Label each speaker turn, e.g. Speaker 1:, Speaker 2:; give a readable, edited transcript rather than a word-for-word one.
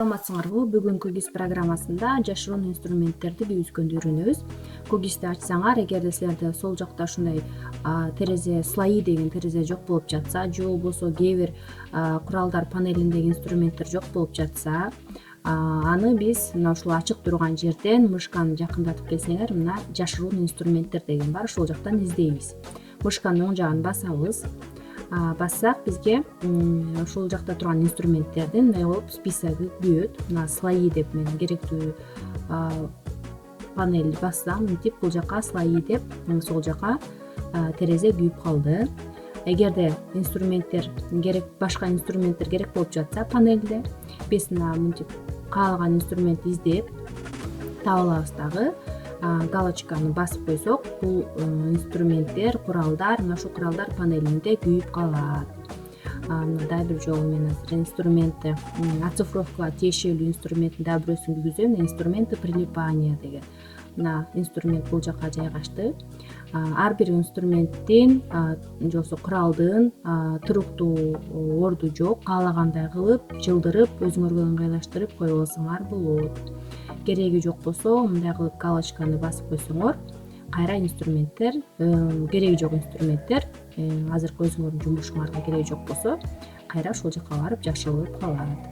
Speaker 1: Саламатсыңарбы? Бүгүнкү КИС программасында жашыруун инструменттерди бийүүскөндү үйрөнөбүз. КИСти ачсаңар, эгерде силерде сол жакта ушундай терезе, слои деген терезе жок болуп жатса, же болбосо кээ бир куралдар панелиндеги инструменттер жок болуп жатса, аны биз мына ушул ачык турган жерден мышканы жакындатып келсеңер, мына жашыруун инструменттер деген бар, ошол жактан издейбиз. Мышканын оң жагын басабыз. Бассак бизге ушул жакта турган инструменттердин мындай болуп списоги күйөт. Мына слои деп мен керектүү панелди бассам, мынтип бул жака слои деп сол жака терезе күйүп калды. Эгерде инструменттер керек, башка инструменттер керек болуп жатса панелде, биз мынтип каалаган инструментти издеп таба алабыз дагы. Галочканы басып койсок, бул инструменттер, куралдар, мына ушул куралдар панелинде күйүп калат. Мына дагы бир жолу мен азыр инструментти оцифровкага тиешелүү инструменттин дагы бирөөсүн кийгүзөм. Инструменты прилипания деген. Мына инструмент бул жака жайгашты. Ар бир инструменттин же болбосо куралдын туруктуу орду жок. Каалагандай кылып, жылдырып, өзүңөргө ыңгайлаштырып коюп алсаңар болот. Кереги жок болсо, мындай кылып галочканы басып койсоңор, кайра инструменттер, кереги жок инструменттер, азыркы өзүңөрдүн жумушуңарга кереги жок болсо, кайра ошол жака барып жашырылып калат.